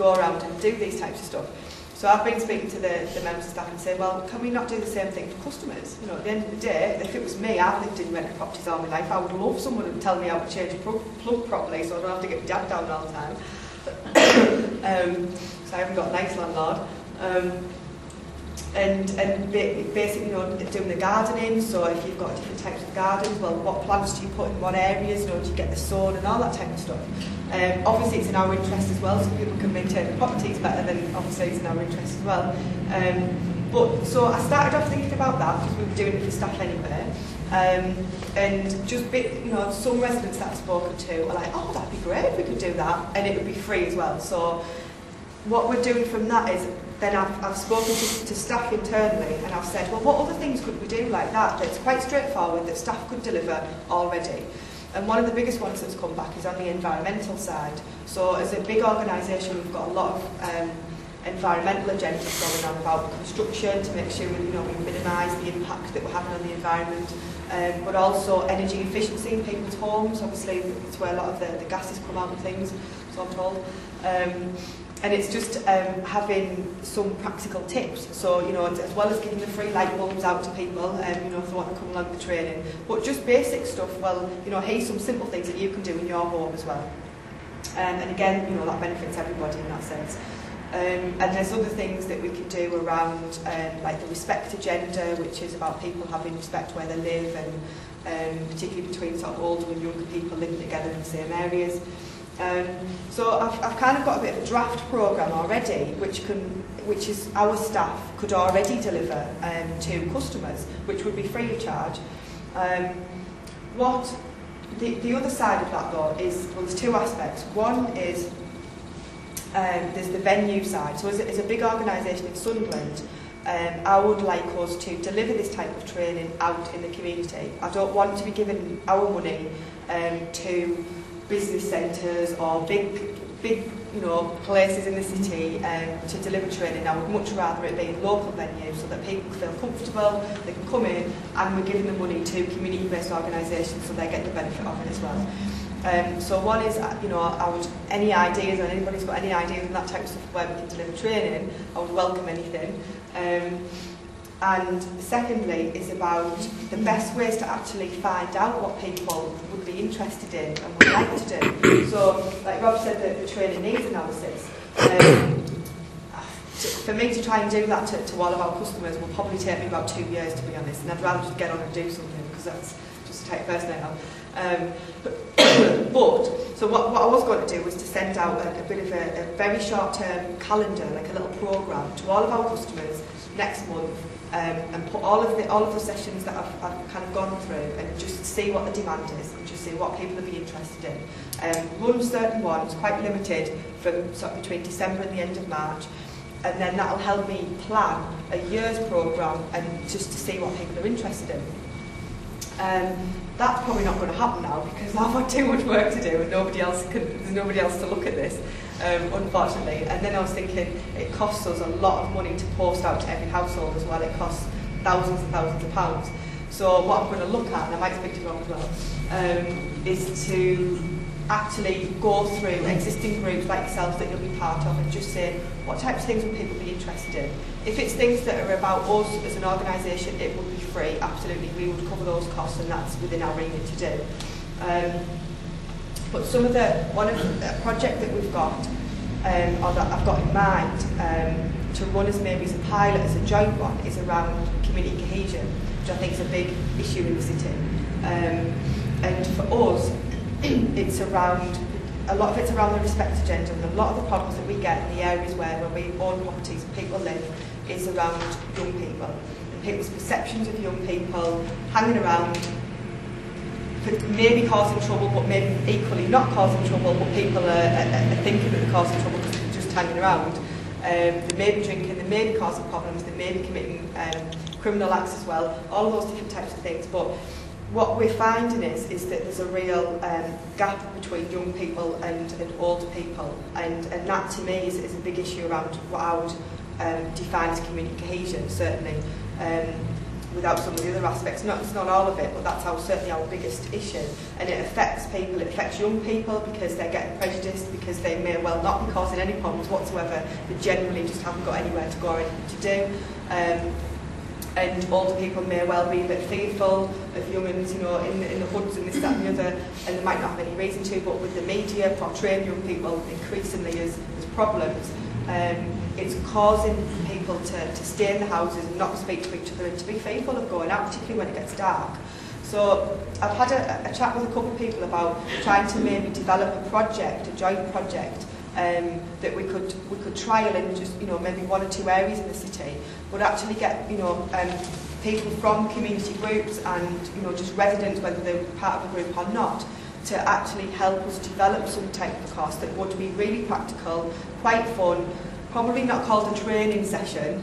go around and do these types of stuff. So I've been speaking to the members of staff and saying, well, can we not do the same thing for customers? You know, at the end of the day, if it was me, I've lived in rented properties all my life, I would love someone to tell me how to change a plug properly so I don't have to get my dad down all the time. So I haven't got a nice landlord. And basically, you know, doing the gardening, so if you've got different types of gardens, well, what plants do you put in what areas, you know, do you get the sun and all that type of stuff. Obviously it's in our interest as well, so people can maintain the properties better, then obviously it's in our interest as well. But so I started off thinking about that, because we were doing it for staff anyway, and just, you know, some residents that I've spoken to are like, oh, that'd be great if we could do that, and it would be free as well. So what we're doing from that is, then I've spoken to staff internally and I've said, well, what other things could we do like that that's quite straightforward, that staff could deliver already? And one of the biggest ones that's come back is on the environmental side. So as a big organisation, we've got a lot of environmental agendas going on about construction to make sure we minimise the impact that we're having on the environment, but also energy efficiency in people's homes. Obviously, it's where a lot of the gases come out and things, so I'm told. And it's just having some practical tips. So, you know, as well as giving the free light bulbs out to people, you know, if they want to come along the training, but just basic stuff. Well, you know, here's some simple things that you can do in your home as well. And again, you know, that benefits everybody in that sense. And there's other things that we can do around, like the respect agenda, which is about people having respect where they live, and particularly between sort of older and younger people living together in the same areas. So I've kind of got a bit of a draft programme already, which is our staff could already deliver to customers, which would be free of charge. What the other side of that though is, well, there's two aspects. One is there's the venue side. So as a big organisation in Sunderland, I would like us to deliver this type of training out in the community. I don't want to be giving our money to business centres or big you know, places in the city to deliver training. I would much rather it be in local venues so that people feel comfortable, they can come in, and we're giving the money to community-based organisations so they get the benefit of it as well. So one is, you know, any ideas, or anybody's got any ideas on that type of stuff where we can deliver training, I would welcome anything. And secondly is about the best ways to actually find out what people would be interested in and would like to do. So, like Rob said, the training needs analysis. For me to try and do that to all of our customers will probably take me about 2 years, to be honest, and I'd rather just get on and do something, because that's just the type of person I am. So what I was going to do was to send out a bit of a very short-term calendar, like a little programme, to all of our customers next month, and put all of the sessions that I've kind of gone through, and just see what the demand is, and just see what people would be interested in. Run certain ones, quite limited, from sort of between December and the end of March, and then that'll help me plan a year's programme and just to see what people are interested in. That's probably not going to happen now, because I've got too much work to do and there's nobody else to look at this, unfortunately. And then I was thinking, it costs us a lot of money to post out to every household as well. It costs thousands and thousands of pounds. So what I'm going to look at, and I might speak to Rob as well, is to actually go through existing groups like yourselves that you'll be part of, and just say, what types of things would people be interested in? If it's things that are about us as an organisation, it would be free, absolutely. We would cover those costs, and that's within our remit to do. But one of the project that we've got, or that I've got in mind, to run as maybe as a pilot, as a joint one, is around community cohesion, which I think is a big issue in the city. And for us, it's around, a lot of it's around the respect agenda, and a lot of the problems that we get in the areas where we own properties and people live is around young people, and people's perceptions of young people hanging around, maybe causing trouble, but maybe equally not causing trouble, but people are thinking that they're causing trouble because they're just hanging around. They may be drinking, they may be causing problems, they may be committing criminal acts as well, all of those different types of things. But what we're finding is that there's a real gap between young people and older people, and that to me is a big issue around what I would define as community cohesion, certainly. without some of the other aspects. It's not all of it, but that's certainly our biggest issue. And it affects people, it affects young people because they're getting prejudiced, because they may well not be causing any problems whatsoever, they generally just haven't got anywhere to go or anything to do. And older people may well be a bit fearful of young'uns, you know, in the hoods and this, that and the other, and they might not have any reason to, but with the media portraying young people increasingly as problems, it's causing people to stay in the houses and not speak to each other and to be fearful of going out, particularly when it gets dark. So I've had a chat with a couple of people about trying to maybe develop a project, a joint project, that we could trial in just, you know, maybe 1 or 2 areas in the city, but actually get, you know, people from community groups and, you know, just residents, whether they're part of a group or not, to actually help us develop some type of course that would be really practical, quite fun, probably not called a training session,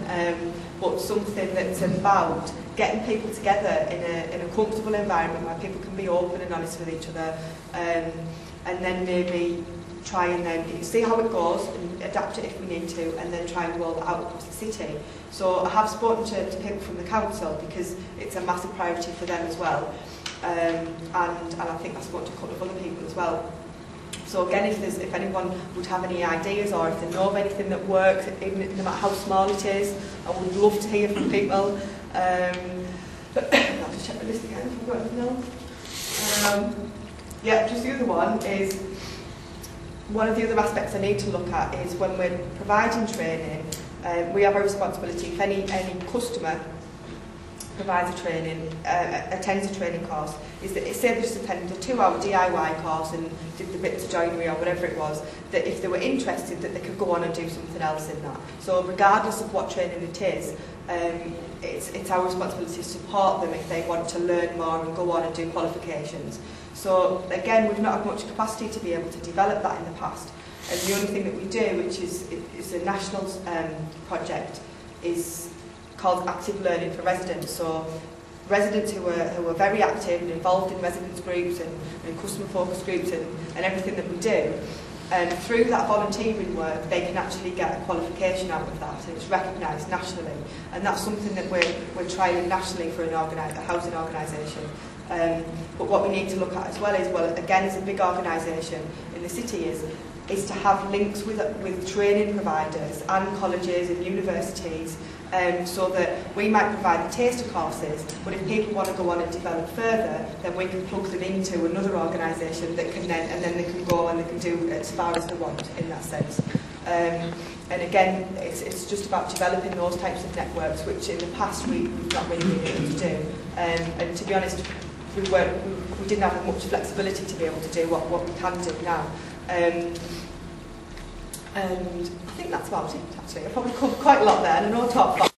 but something that's about getting people together in a comfortable environment where people can be open and honest with each other, and then maybe try and then see how it goes and adapt it if we need to, and then try and roll it out across the city. So I have spoken to people from the council because it's a massive priority for them as well, and I think I've spoken to a couple of other people as well. So again, if anyone would have any ideas or if they know of anything that works, even no matter how small it is, I would love to hear from people. But I'll just check the list again if I've got anything else. Yeah, just the other one is, one of the other aspects I need to look at is when we're providing training, we have a responsibility. If any customer provides a training, attends a training course, is that say they just attended a 2-hour DIY course and did the bits of joinery or whatever it was, that if they were interested that they could go on and do something else in that. So regardless of what training it is, it's our responsibility to support them if they want to learn more and go on and do qualifications. So again, we've not had much capacity to be able to develop that in the past. And the only thing that we do, which is a national project, is called Active Learning for Residents. So residents who are very active and involved in residents groups and customer focus groups and everything that we do, through that volunteering work, they can actually get a qualification out of that, and it's recognised nationally. And that's something that we're trying nationally for a housing organisation. But what we need to look at as well is, well, again, as a big organisation in the city, is to have links with training providers and colleges and universities, so that we might provide the taster courses, but if people want to go on and develop further, then we can plug them into another organisation that can then they can go and they can do as far as they want in that sense. And again, it's just about developing those types of networks, which in the past we've not really been able to do. And to be honest, we didn't have much flexibility to be able to do what we can do now. And I think that's about it, actually. I've probably covered quite a lot there, and I know I talked about